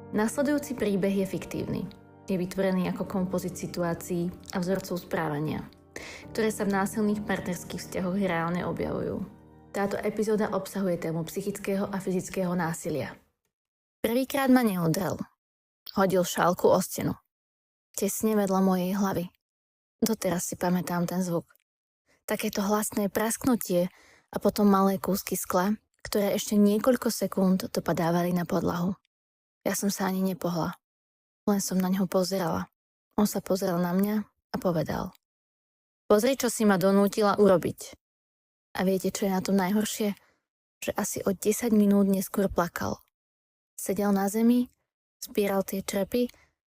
Nasledujúci príbeh je fiktívny. Je vytvorený ako kompozit situácií a vzorcov správania, ktoré sa v násilných partnerských vzťahoch reálne objavujú. Táto epizóda obsahuje tému psychického a fyzického násilia. Prvýkrát ma neudrel. Hodil šálku o stenu. Tesne vedľa mojej hlavy. Doteraz si pamätám ten zvuk. Takéto hlasné prasknutie a potom malé kúsky skla, ktoré ešte niekoľko sekúnd dopadávali na podlahu. Ja som sa ani nepohla. Len som na ňo pozerala. On sa pozrel na mňa a povedal: Pozri, čo si ma donútila urobiť. A viete, čo je na tom najhoršie? Že asi o 10 minút neskôr plakal. Sedel na zemi, zbieral tie črepy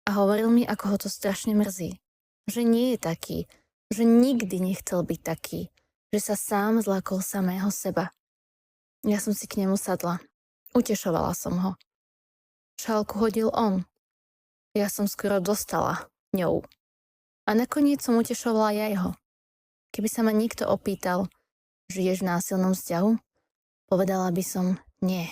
a hovoril mi, ako ho to strašne mrzí. Že nie je taký, že nikdy nechcel byť taký, že sa sám zlakol samého seba. Ja som si k nemu sadla. Utešovala som ho. Šálku hodil on. Ja som skoro dostala ňou. A nakoniec som utešovala ja jeho. Keby sa ma niekto opýtal, žiješ v násilnom vzťahu? Povedala by som nie.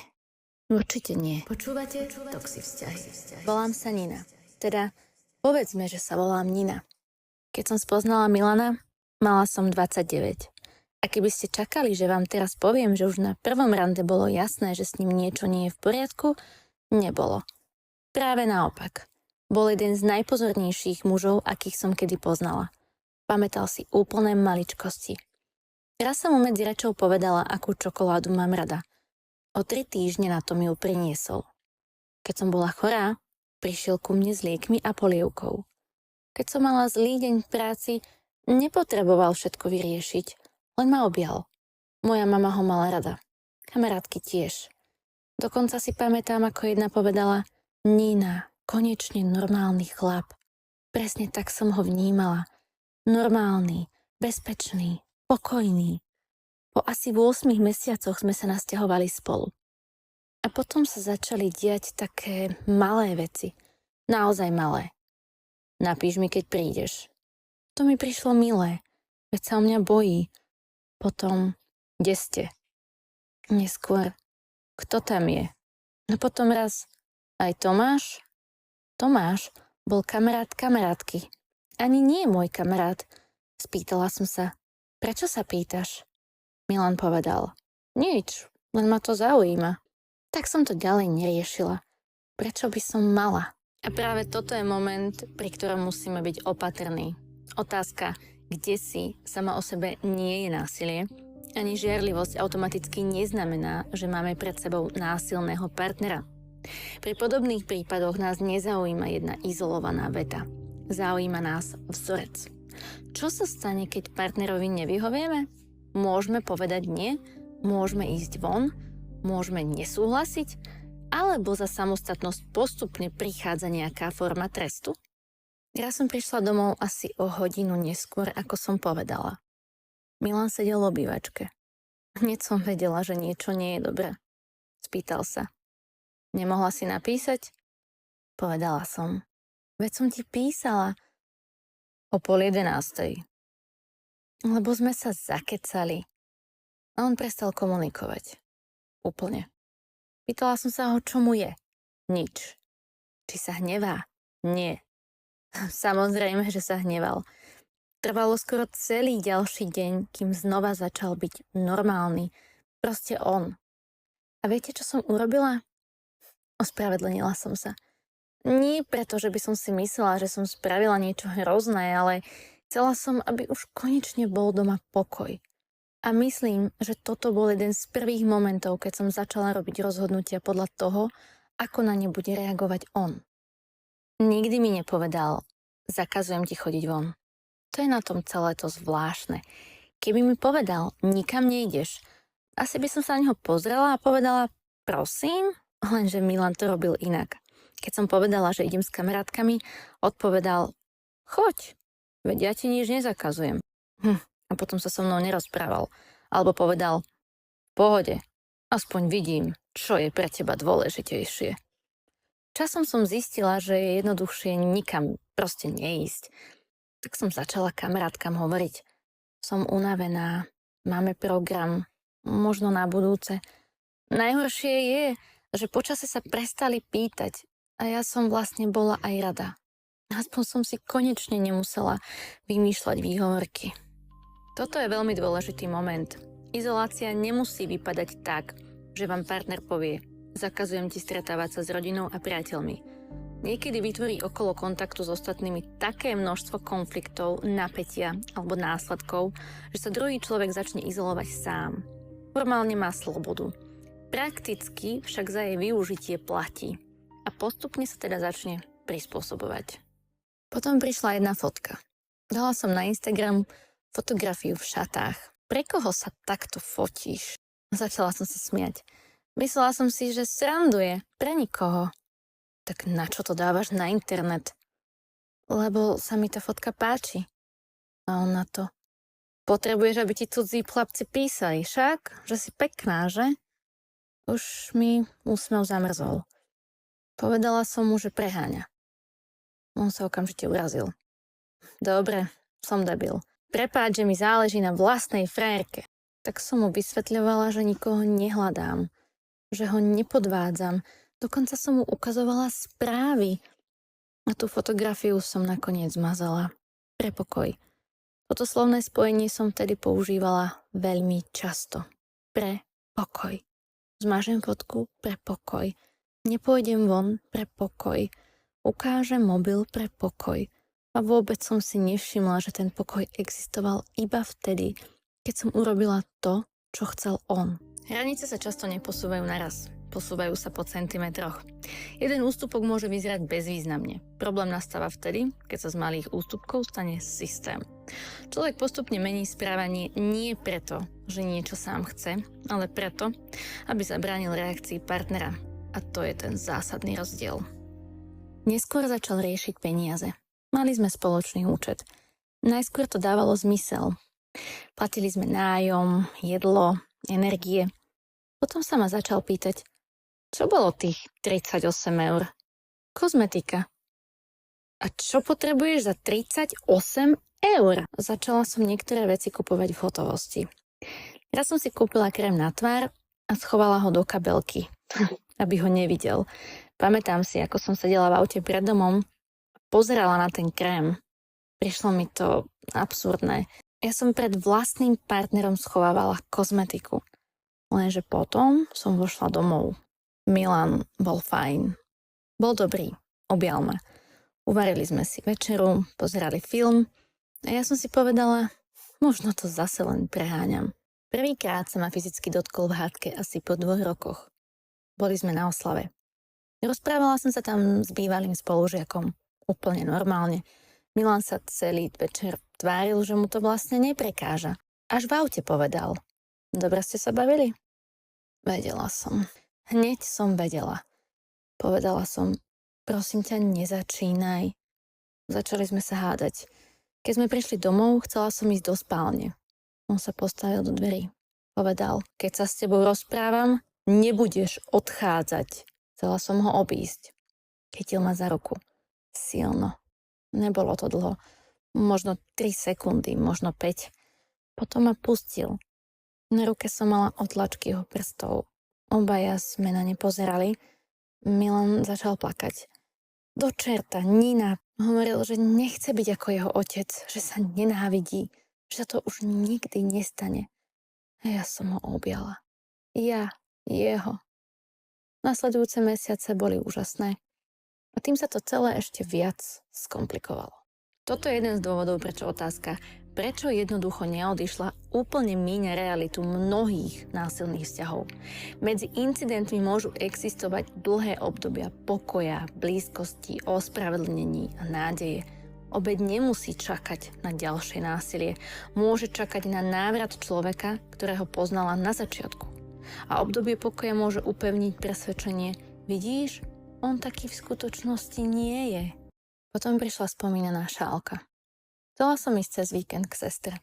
Určite nie. Počúvate Toxi vzťahy. Volám sa Nina. Teda povedzme, že sa volám Nina. Keď som spoznala Milana, mala som 29. A keby ste čakali, že vám teraz poviem, že už na prvom rande bolo jasné, že s ním niečo nie je v poriadku, nebolo. Práve naopak. Bol jeden z najpozornejších mužov, akých som kedy poznala. Pamätal si úplné maličkosti. Raz som mu medzi rečou povedala, akú čokoládu mám rada. O 3 týždne na to mi ju priniesol. Keď som bola chorá, prišiel ku mne s liekmi a polievkou. Keď som mala zlý deň v práci, nepotreboval všetko vyriešiť, len ma objal. Moja mama ho mala rada. Kamarátky tiež. Dokonca si pamätám, ako jedna povedala: Nina, konečne normálny chlap. Presne tak som ho vnímala. Normálny, bezpečný, pokojný. Po asi 8 mesiacoch sme sa nasťahovali spolu. A potom sa začali diať také malé veci. Naozaj malé. Napíš mi, keď prídeš. To mi prišlo milé. Veď sa o mňa bojí. Potom, kde ste? Neskôr, kto tam je? No potom raz, aj Tomáš? Tomáš bol kamarát kamarátky. Ani nie môj kamarát. Spýtala som sa: Prečo sa pýtaš? Milan povedal: Nič, len ma to zaujíma. Tak som to ďalej neriešila. Prečo by som mala? A práve toto je moment, pri ktorom musíme byť opatrní. Otázka, kde si, sama o sebe nie je násilie. Ani žiarlivosť automaticky neznamená, že máme pred sebou násilného partnera. Pri podobných prípadoch nás nezaujíma jedna izolovaná veta. Zaujíma nás vzorec. Čo sa stane, keď partnerovi nevyhovieme? Môžeme povedať nie? Môžeme ísť von? Môžeme nesúhlasiť? Alebo za samostatnosť postupne prichádza nejaká forma trestu? Ja som prišla domov asi o hodinu neskôr, ako som povedala. Milan sedel v obývačke. Hneď som vedela, že niečo nie je dobré. Spýtal sa: Nemohla si napísať? Povedala som: Veď som ti písala o 10:30. Lebo sme sa zakecali. A on prestal komunikovať. Úplne. Pýtala som sa ho, čo mu je. Nič. Či sa hnevá? Nie. Samozrejme, že sa hneval. Trvalo skoro celý ďalší deň, kým znova začal byť normálny. Proste on. A viete, čo som urobila? Ospravedlnila som sa. Nie preto, že by som si myslela, že som spravila niečo hrozné, ale chcela som, aby už konečne bol doma pokoj. A myslím, že toto bol jeden z prvých momentov, keď som začala robiť rozhodnutia podľa toho, ako na ne bude reagovať on. Nikdy mi nepovedal: Zakazujem ti chodiť von. To je na tom celé to zvláštne. Keby mi povedal: Nikam nejdeš, asi by som sa na neho pozrela a povedala: Prosím? Lenže Milan to robil inak. Keď som povedala, že idem s kamarátkami, odpovedal: Choď, veď ja ti nič nezakazujem. A potom sa so mnou nerozprával. Alebo povedal: V pohode, aspoň vidím, čo je pre teba dôležitejšie. Časom som zistila, že je jednoduchšie nikam proste neísť. Tak som začala kamarátkam hovoriť: Som unavená, máme program, možno na budúce. Najhoršie je, že počase sa prestali pýtať, A ja som vlastne bola aj rada. Aspoň som si konečne nemusela vymýšľať výhovorky. Toto je veľmi dôležitý moment. Izolácia nemusí vypadať tak, že vám partner povie: zakazujem ti stretávať sa s rodinou a priateľmi. Niekedy vytvorí okolo kontaktu s ostatnými také množstvo konfliktov, napätia alebo následkov, že sa druhý človek začne izolovať sám. Formálne má slobodu. Prakticky však za jej využitie platí. A postupne sa teda začne prispôsobovať. Potom prišla jedna fotka. Dala som na Instagram fotografiu v šatách. Pre koho sa takto fotíš? Začala som sa smiať. Myslela som si, že sranduje. Pre nikoho. Tak na čo to dávaš na internet? Lebo sa mi tá fotka páči. A on na to: potrebuješ, aby ti cudzí chlapci písali, však? Že si pekná, že? Už mi úsmev zamrzol. Povedala som mu, že preháňa. On sa okamžite urazil. Dobre, som debil. Prepáč, že mi záleží na vlastnej frajerke. Tak som mu vysvetľovala, že nikoho nehľadám, že ho nepodvádzam. Dokonca som mu ukazovala správy. A tú fotografiu som nakoniec zmazala. Pre pokoj. Toto slovné spojenie som vtedy používala veľmi často. Pre pokoj. Zmažem fotku pre pokoj. Nepôjdem von pre pokoj. Ukážem mobil pre pokoj. A vôbec som si nevšimla, že ten pokoj existoval iba vtedy, keď som urobila to, čo chcel on. Hranice sa často neposúvajú naraz. Posúvajú sa po centimetroch. Jeden ústupok môže vyzerať bezvýznamne. Problém nastáva vtedy, keď sa z malých ústupkov stane systém. Človek postupne mení správanie nie preto, že niečo sám chce, ale preto, aby zabránil reakcii partnera. A to je ten zásadný rozdiel. Neskôr začal riešiť peniaze. Mali sme spoločný účet. Najskôr to dávalo zmysel. Platili sme nájom, jedlo, energie. Potom sa ma začal pýtať, čo bolo tých 38 eur? Kozmetika. A čo potrebuješ za 38 eur? Začala som niektoré veci kupovať v hotovosti. Raz som si kúpila krém na tvár a schovala ho do kabelky, aby ho nevidel. Pamätám si, ako som sedela v aute pred domom a pozerala na ten krém. Prišlo mi to absurdné. Ja som pred vlastným partnerom schovávala kozmetiku. Lenže potom som vošla domov. Milan bol fajn. Bol dobrý. Objal ma. Uvarili sme si večeru, pozerali film a ja som si povedala, možno to zase len preháňam. Prvýkrát sa ma fyzicky dotkol v hádke asi po 2 rokoch. Boli sme na oslave. Rozprávala som sa tam s bývalým spolužiakom. Úplne normálne. Milan sa celý večer tváril, že mu to vlastne neprekáža. Až v aute povedal. Dobre ste sa bavili? Vedela som. Hneď som vedela. Povedala som, prosím ťa, nezačínaj. Začali sme sa hádať. Keď sme prišli domov, chcela som ísť do spálne. On sa postavil do dverí. Povedal, keď sa s tebou rozprávam, nebudeš odchádzať. Chcela som ho obísť. Chytil ma za ruku. Silno. Nebolo to dlho. Možno 3 sekundy, možno 5. Potom ma pustil. Na ruke som mala otlačky jeho prstov. Obaja sme na ne pozerali. Milan začal plakať. Do čerta, Nina. Hovoril, že nechce byť ako jeho otec, že sa nenávidí, že sa to už nikdy nestane. A ja som ho objala. Ja, jeho. Nasledujúce mesiace boli úžasné. A tým sa to celé ešte viac skomplikovalo. Toto je jeden z dôvodov, prečo otázka, prečo jednoducho neodišla, úplne míňa realitu mnohých násilných vzťahov. Medzi incidentmi môžu existovať dlhé obdobia pokoja, blízkosti, ospravedlnení a nádeje. Obeť nemusí čakať na ďalšie násilie. Môže čakať na návrat človeka, ktorého poznala na začiatku. A obdobie pokoja môže upevniť presvedčenie, vidíš, on taký v skutočnosti nie je. Potom prišla spomínaná šálka. Chcela som ísť cez víkend k sestre.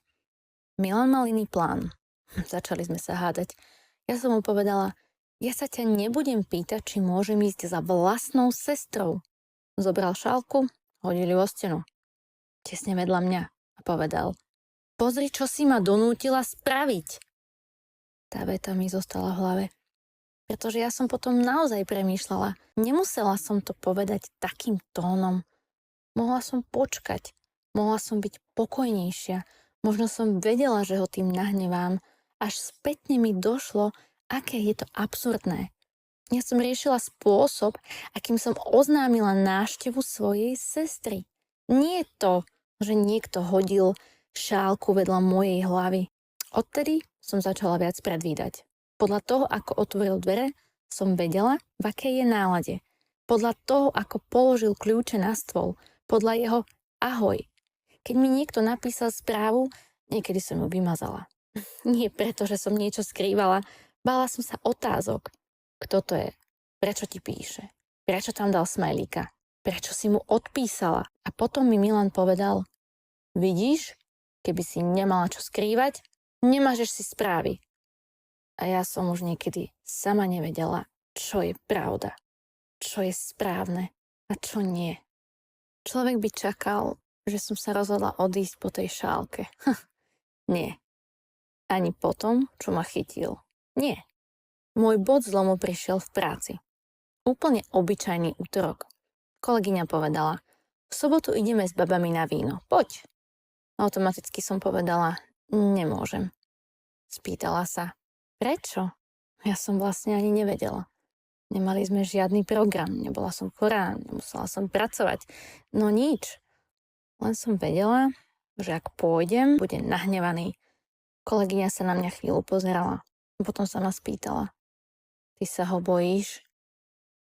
Milan mal iný plán. Začali sme sa hádať. Ja som mu povedala, ja sa ťa nebudem pýtať, či môžem ísť za vlastnou sestrou. Zobral šálku, hodili o stenu. Tesne vedľa mňa a povedal, pozri, čo si ma donútila spraviť. Tá veta mi zostala v hlave. Pretože ja som potom naozaj premýšľala. Nemusela som to povedať takým tónom. Mohla som počkať. Mohla som byť pokojnejšia. Možno som vedela, že ho tým nahnevám. Až spätne mi došlo, aké je to absurdné. Ja som riešila spôsob, akým som oznámila návštevu svojej sestry. Nie to, že niekto hodil šálku vedľa mojej hlavy. Odtedy som začala viac predvídať. Podľa toho, ako otvoril dvere, som vedela, v akej je nálade. Podľa toho, ako položil kľúče na stôl. Podľa jeho ahoj. Keď mi niekto napísal správu, niekedy som ju vymazala. Nie preto, že som niečo skrývala, bála som sa otázok. Kto to je? Prečo ti píše? Prečo tam dal smajlíka? Prečo si mu odpísala? A potom mi Milan povedal, vidíš, keby si nemala čo skrývať, nemážeš si správy. A ja som už niekedy sama nevedela, čo je pravda, čo je správne a čo nie. Človek by čakal, že som sa rozhodla odísť po tej šálke. Nie. Ani potom, čo ma chytil. Nie. Môj bod zlomu prišiel v práci. Úplne obyčajný útorok. Kolegyňa povedala, v sobotu ideme s babami na víno. Poď. Automaticky som povedala, nemôžem. Spýtala sa, prečo? Ja som vlastne ani nevedela. Nemali sme žiadny program, nebola som chorá, nemusela som pracovať. No nič. Len som vedela, že ak pôjdem, bude nahnevaný. Kolegyňa sa na mňa chvíľu pozerala. Potom sa ma spýtala, ty sa ho bojíš?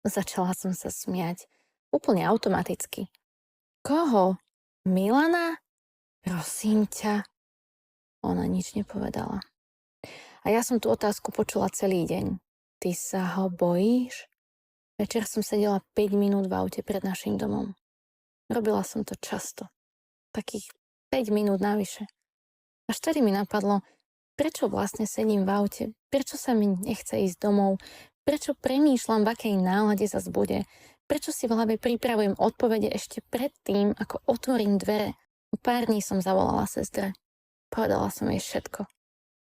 Začala som sa smiať. Úplne automaticky. Koho? Milana? Prosím ťa. Ona nič nepovedala. A ja som tú otázku počula celý deň. Ty sa ho bojíš? Večer som sedela 5 minút v aute pred našim domom. Robila som to často. Takých 5 minút navyše. Až vtedy mi napadlo, prečo vlastne sedím v aute? Prečo sa mi nechce ísť domov? Prečo premýšľam, v akej nálade zas bude? Prečo si v hlave pripravujem odpovede ešte predtým, ako otvorím dvere? O pár dní som zavolala sestre. Povedala som jej všetko.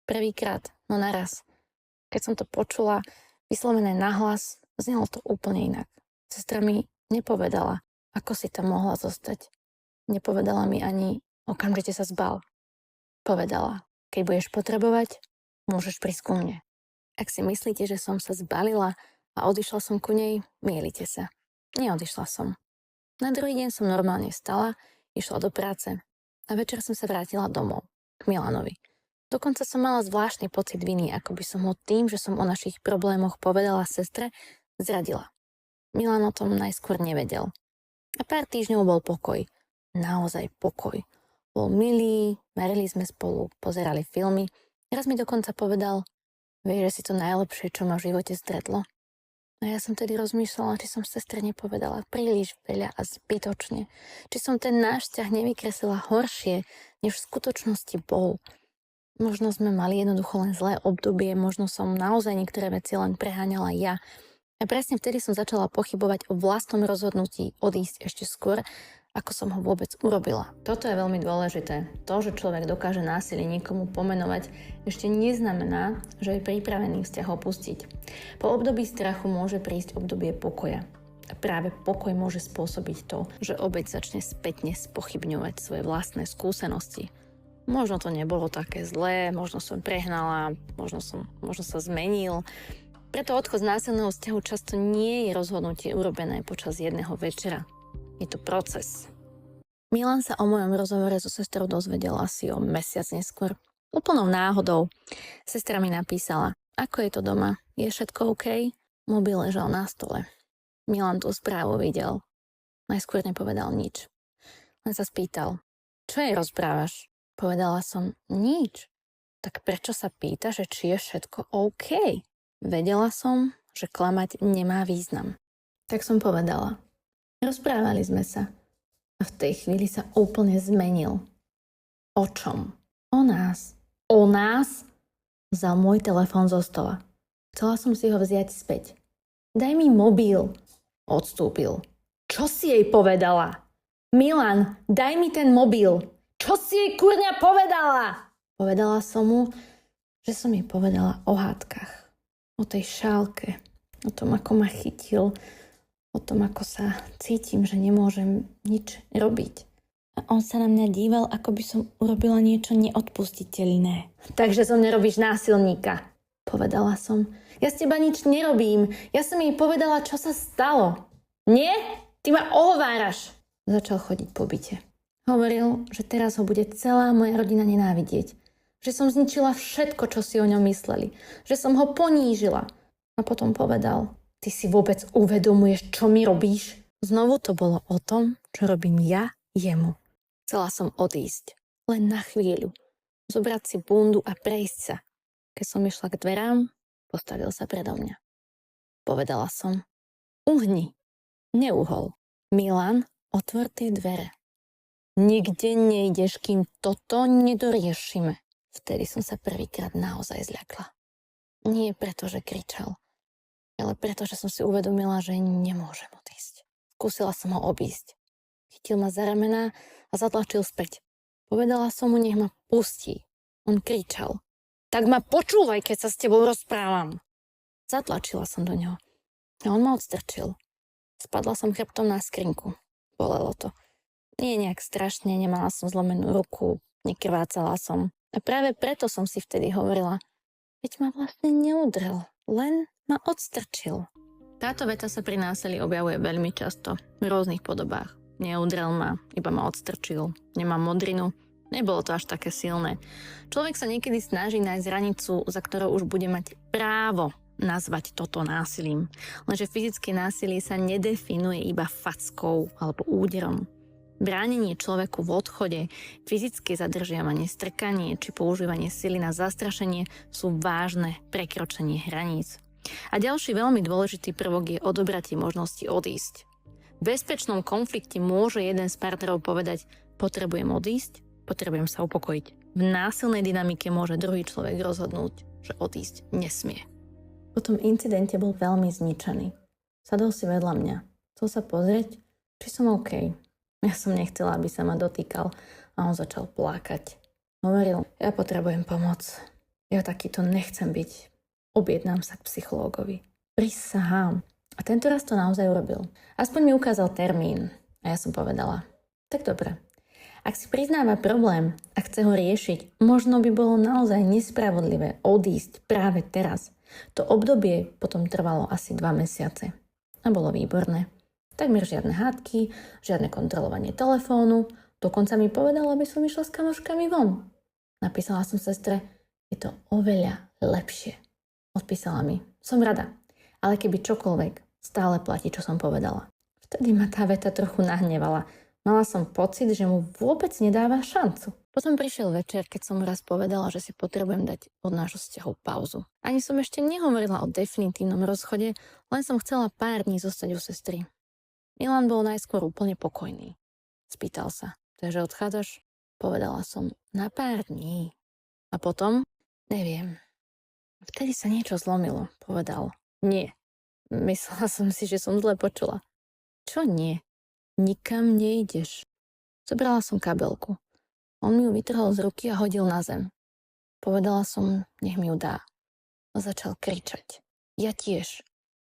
Prvýkrát, no naraz. Keď som to počula, vyslovené nahlas, znelo to úplne inak. Sestra mi nepovedala, ako si tam mohla zostať. Nepovedala mi ani, okamžite sa zbal. Povedala, keď budeš potrebovať, môžeš prísť ku mne. Ak si myslíte, že som sa zbalila a odišla som ku nej, mýlite sa. Neodišla som. Na druhý deň som normálne vstala, išla do práce a večer som sa vrátila domov, k Milanovi. Dokonca som mala zvláštny pocit viny, ako by som ho tým, že som o našich problémoch povedala sestre, zradila. Milan o tom najskôr nevedel. A pár týždňov bol pokoj. Naozaj pokoj. Bol milý, varili sme spolu, pozerali filmy. Raz mi dokonca povedal, vieš, že si to najlepšie, čo ma v živote stretlo. A ja som tedy rozmýšľala, či som sestre nepovedala príliš veľa a zbytočne. Či som ten náš vzťah nevykreslila horšie, než v skutočnosti bol. Možno sme mali jednoducho len zlé obdobie, možno som naozaj niektoré veci len preháňala ja. A presne vtedy som začala pochybovať o vlastnom rozhodnutí odísť ešte skôr, ako som ho vôbec urobila. Toto je veľmi dôležité. To, že človek dokáže násilie niekomu pomenovať, ešte neznamená, že je pripravený vzťah opustiť. Po období strachu môže prísť obdobie pokoja. A práve pokoj môže spôsobiť to, že obeť začne spätne spochybňovať svoje vlastné skúsenosti. Možno to nebolo také zlé, možno som prehnala, možno sa zmenil. Preto odchod z násilného vzťahu často nie je rozhodnutie urobené počas jedného večera. Je to proces. Milan sa o mojom rozhovore so sestrou dozvedel asi o mesiac neskôr. Úplnou náhodou. Sestra mi napísala, ako je to doma, je všetko OK? Mobil ležal na stole. Milan tú správu videl. Najskôr nepovedal nič. Len sa spýtal, čo jej rozprávaš? Povedala som, nič. Tak prečo sa pýta, že či je všetko OK? Vedela som, že klamať nemá význam. Tak som povedala. Rozprávali sme sa. A v tej chvíli sa úplne zmenil. O čom? O nás. O nás? Vzal môj telefón zo stola. Chcela som si ho vziať späť. Daj mi mobil. Odstúpil. Čo si jej povedala? Milan, daj mi ten mobil. Čo si jej kurňa povedala? Povedala som mu, že som jej povedala o hádkach. O tej šálke. O tom, ako ma chytil, o tom, ako sa cítim, že nemôžem nič robiť. A on sa na mňa díval, ako by som urobila niečo neodpustiteľné. Takže zo mňa robíš násilníka, povedala som. Ja s teba nič nerobím. Ja som jej povedala, čo sa stalo. Nie? Ty ma ohováraš. Začal chodiť po byte. Hovoril, že teraz ho bude celá moja rodina nenávidieť. Že som zničila všetko, čo si o ňom mysleli. Že som ho ponížila. A potom povedal, ty si vôbec uvedomuješ, čo mi robíš? Znovu to bolo o tom, čo robím ja jemu. Chcela som odísť. Len na chvíľu. Zobrať si bundu a prejsť sa. Keď som išla k dverám, postavil sa predo mňa. Povedala som, uhni. Neuhol. Milan, otvor tie dvere. Nikde nejdeš, kým toto nedoriešime. Vtedy som sa prvýkrát naozaj zľakla. Nie preto, že kričal, ale preto, že som si uvedomila, že nemôžem odísť. Skúsila som ho obísť. Chytil ma za ramená a zatlačil späť. Povedala som mu, nech ma pustí. On kričal. Tak ma počúvaj, keď sa s tebou rozprávam. Zatlačila som do neho. A on ma odstrčil. Spadla som chrbtom na skrinku. Bolelo to. Nie nejak strašne, nemala som zlomenú ruku, nekrvácala som. A práve preto som si vtedy hovorila, veď ma vlastne neudrel, len ma odstrčil. Táto veta sa pri násilí objavuje veľmi často, v rôznych podobách. Neudrel ma, iba ma odstrčil, nemám modrinu, nebolo to až také silné. Človek sa niekedy snaží nájsť hranicu, za ktorou už bude mať právo nazvať toto násilím. Lenže fyzické násilie sa nedefinuje iba fackou alebo úderom. Bránenie človeku v odchode, fyzické zadržiavanie, strkanie či používanie sily na zastrašenie sú vážne prekročenie hraníc. A ďalší veľmi dôležitý prvok je odobratie možnosti odísť. V bezpečnom konflikte môže jeden z partnerov povedať potrebujem odísť, potrebujem sa upokojiť. V násilnej dynamike môže druhý človek rozhodnúť, že odísť nesmie. Po tom incidente bol veľmi zničený. Sadol si vedľa mňa. Chcel sa pozrieť, či som OK. Ja som nechcela, aby sa ma dotýkal a on začal plakať. Hovoril, ja potrebujem pomoc. Ja takýto nechcem byť. Objednám sa k psychológovi. Prisahám. A tento raz to naozaj urobil. Aspoň mi ukázal termín. A ja som povedala, tak dobre. Ak si priznáva problém a chce ho riešiť, možno by bolo naozaj nespravodlivé odísť práve teraz. To obdobie potom trvalo asi 2 mesiace. A bolo výborné. Takmer žiadne hádky, žiadne kontrolovanie telefónu. Dokonca mi povedala, aby som išla s kamoškami von. Napísala som sestre, je to oveľa lepšie. Odpísala mi, som rada, ale keby čokoľvek, stále platí, čo som povedala. Vtedy ma tá veta trochu nahnevala. Mala som pocit, že mu vôbec nedáva šancu. Potom prišiel večer, keď som mu raz povedala, že si potrebujem dať od nášho vzťahu pauzu. Ani som ešte nehovorila o definitívnom rozchode, len som chcela pár dní zostať u sestry. Milan bol najskôr úplne pokojný. Spýtal sa, takže odchádzaš? Povedala som, na pár dní. A potom? Neviem. Vtedy sa niečo zlomilo, povedal. Nie. Myslela som si, že som zle počula. Čo nie? Nikam nejdeš. Zobrala som kabelku. On mi ju vytrhol z ruky a hodil na zem. Povedala som, nech mi ju dá. A začal kričať. Ja tiež.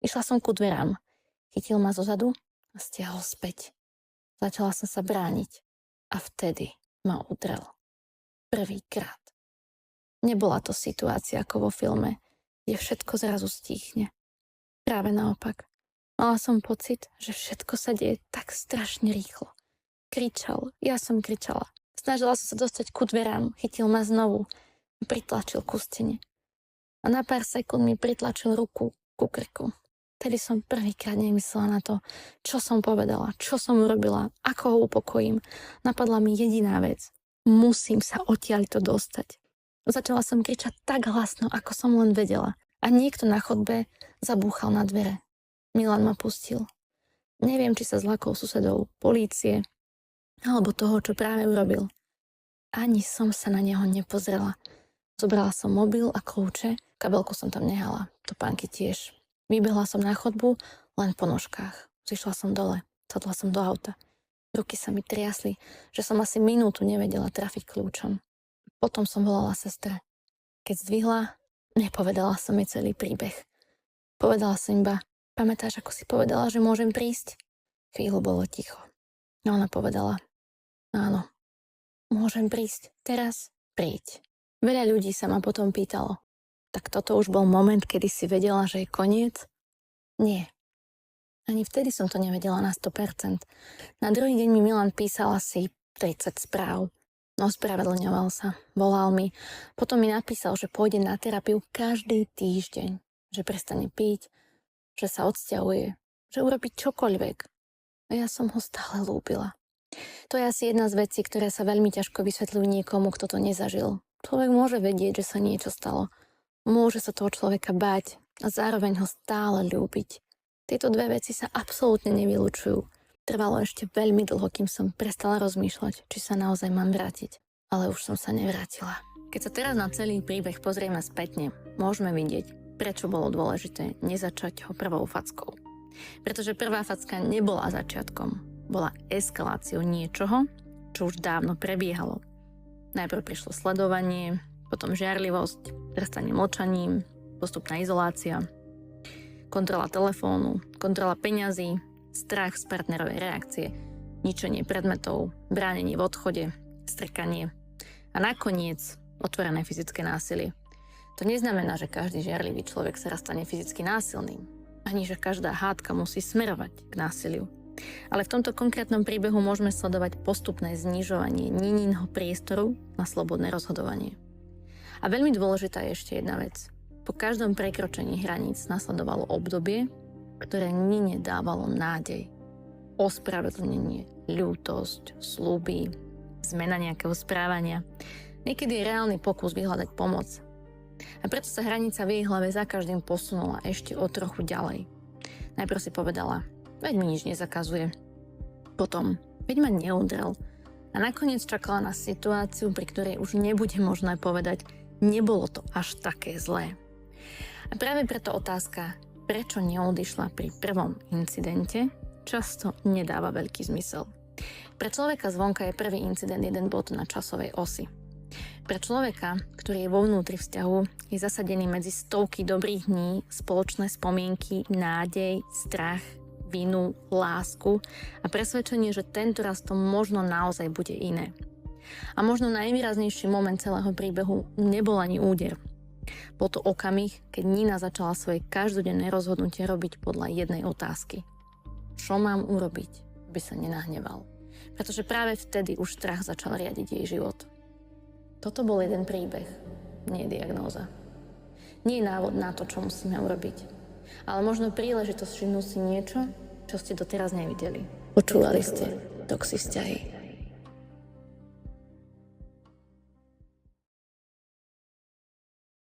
Išla som ku dverám. Chytil ma zozadu a stiahol späť. Začala som sa brániť a vtedy ma udrel. Prvýkrát. Nebola to situácia ako vo filme, kde všetko zrazu stíchne. Práve naopak. Mala som pocit, že všetko sa deje tak strašne rýchlo. Kričal, ja som kričala. Snažila som sa dostať ku dverám, chytil ma znovu a pritlačil ku stene. A na pár sekúnd mi pritlačil ruku ku krku. Vtedy som prvýkrát nemyslela na to, čo som povedala, čo som urobila, ako ho upokojím. Napadla mi jediná vec. Musím sa odtiaľto dostať. Začala som kričať tak hlasno, ako som len vedela. A niekto na chodbe zabúchal na dvere. Milan ma pustil. Neviem, či sa zlakol susedov, polície, alebo toho, čo práve urobil. Ani som sa na neho nepozrela. Zobrala som mobil a kľúče, kabelku som tam nehala, topánky tiež. Vybehla som na chodbu, len po nožkách. Zišla som dole, sadla som do auta. Ruky sa mi triasli, že som asi minútu nevedela trafiť kľúčom. Potom som volala sestre. Keď zdvihla, nepovedala som jej celý príbeh. Povedala som iba, pamätáš, ako si povedala, že môžem prísť? Chvíľu bolo ticho. A ona povedala, áno, môžem prísť. Teraz príď. Veľa ľudí sa ma potom pýtalo, tak toto už bol moment, kedy si vedela, že je koniec? Nie. Ani vtedy som to nevedela na 100%. Na druhý deň mi Milan písal asi 30 správ. Ospravedlňoval sa, volal mi. Potom mi napísal, že pôjde na terapiu každý týždeň. Že prestane piť, že sa odsťahuje, že urobí čokoľvek. A ja som ho stále lúbila. To je asi jedna z vecí, ktoré sa veľmi ťažko vysvetľujú niekomu, kto to nezažil. Človek môže vedieť, že sa niečo stalo. Môže sa toho človeka báť a zároveň ho stále ľúbiť. Tieto dve veci sa absolútne nevylučujú. Trvalo ešte veľmi dlho, kým som prestala rozmýšľať, či sa naozaj mám vrátiť. Ale už som sa nevrátila. Keď sa teraz na celý príbeh pozrieme spätne, môžeme vidieť, prečo bolo dôležité nezačať ho prvou fackou. Pretože prvá facka nebola začiatkom. Bola eskaláciou niečoho, čo už dávno prebiehalo. Najprv prišlo sledovanie, potom žiarlivosť, trestanie mlčaním, postupná izolácia, kontrola telefónu, kontrola peňazí, strach z partnerovej reakcie, ničenie predmetov, bránenie v odchode, strkanie a nakoniec otvorené fyzické násilie. To neznamená, že každý žiarlivý človek sa raz stane fyzicky násilným, ani že každá hádka musí smerovať k násiliu. Ale v tomto konkrétnom príbehu môžeme sledovať postupné znižovanie Nininho priestoru na slobodné rozhodovanie. A veľmi dôležitá je ešte jedna vec. Po každom prekročení hraníc nasledovalo obdobie, ktoré Nine dávalo nádej. Ospravedlnenie, ľútosť, sľuby, zmena nejakého správania. Niekedy je reálny pokus vyhľadať pomoc. A preto sa hranica v jej hlave za každým posunula ešte o trochu ďalej. Najprv si povedala, veď mi nič nezakazuje. Potom, veď ma neudrel. A nakoniec čakala na situáciu, pri ktorej už nebude možné povedať, nebolo to až také zlé. A práve preto otázka, prečo neodišla pri prvom incidente, často nedáva veľký zmysel. Pre človeka zvonka je prvý incident jeden bod na časovej osi. Pre človeka, ktorý je vo vnútri vzťahu, je zasadený medzi stovky dobrých dní, spoločné spomienky, nádej, strach, vinu, lásku a presvedčenie, že tento raz to možno naozaj bude iné. A možno najvýraznejší moment celého príbehu nebol ani úder. Bol to okamih, keď Nina začala svoje každodenné rozhodnutie robiť podľa jednej otázky. Čo mám urobiť, aby sa nenahneval? Pretože práve vtedy už strach začal riadiť jej život. Toto bol jeden príbeh, nie diagnóza. Nie je návod na to, čo musíme urobiť. Ale možno príležitosť všimnúť si niečo, čo ste doteraz nevideli. Počúvali ste Toxi vzťahy.